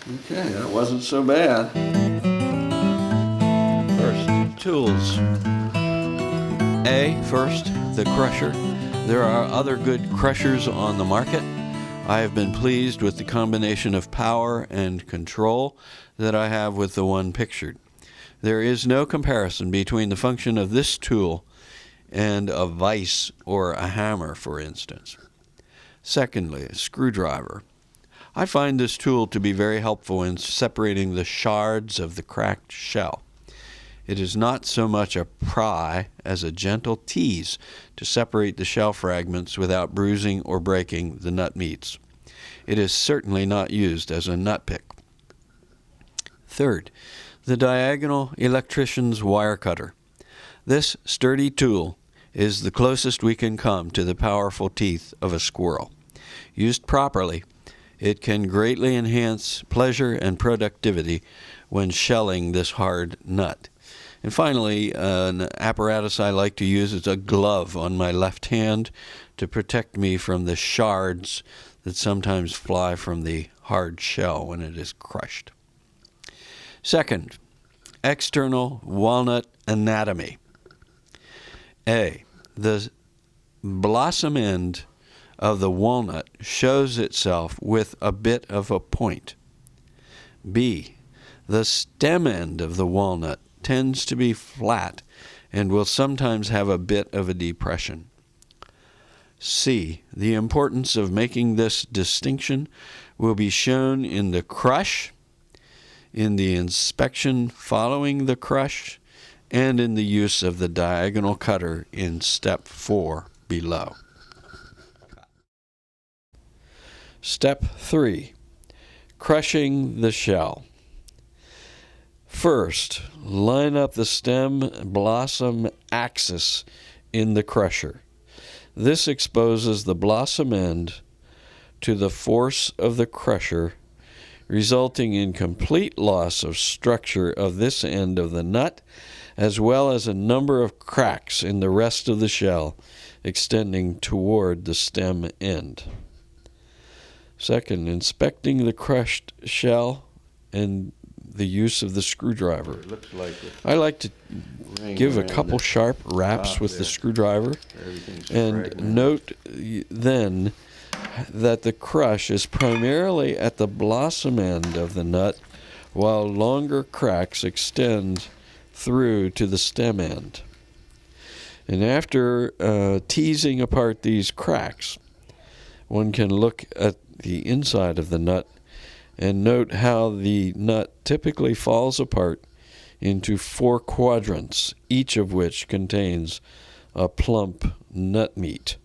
Okay, that wasn't so bad. First, tools. First, the crusher. There are other good crushers on the market. I have been pleased with the combination of power and control that I have with the one pictured. There is no comparison between the function of this tool and a vise or a hammer, for instance. Secondly, a screwdriver. I find this tool to be very helpful in separating the shards of the cracked shell. It is not so much a pry as a gentle tease to separate the shell fragments without bruising or breaking the nut meats. It is certainly not used as a nut pick. Third, the diagonal Electrician's wire cutter. This sturdy tool is the closest we can come to the powerful teeth of a squirrel. Used properly, it can greatly enhance pleasure and productivity when shelling this hard nut. And finally, an apparatus I like to use is a glove on my left hand to protect me from the shards that sometimes fly from the hard shell when it is crushed. Second, external walnut anatomy. The blossom end of the walnut shows itself with a bit of a point. B, the stem end of the walnut tends to be flat and will sometimes have a bit of a depression. C, the importance of making this distinction will be shown in the crush, in the inspection following the crush, and in the use of the diagonal cutter in step 4 below. Step 3, crushing the shell. First, line up the stem blossom axis in the crusher. This exposes the blossom end to the force of the crusher, resulting in complete loss of structure of this end of the nut, as well as a number of cracks in the rest of the shell extending toward the stem end. Second, inspecting the crushed shell and the use of the screwdriver. I like to give a couple sharp raps with the screwdriver and note then that the crush is primarily at the blossom end of the nut, while longer cracks extend through to the stem end. And after teasing apart these cracks, one can look at the inside of the nut and note how the nut typically falls apart into 4 quadrants, each of which contains a plump nut meat.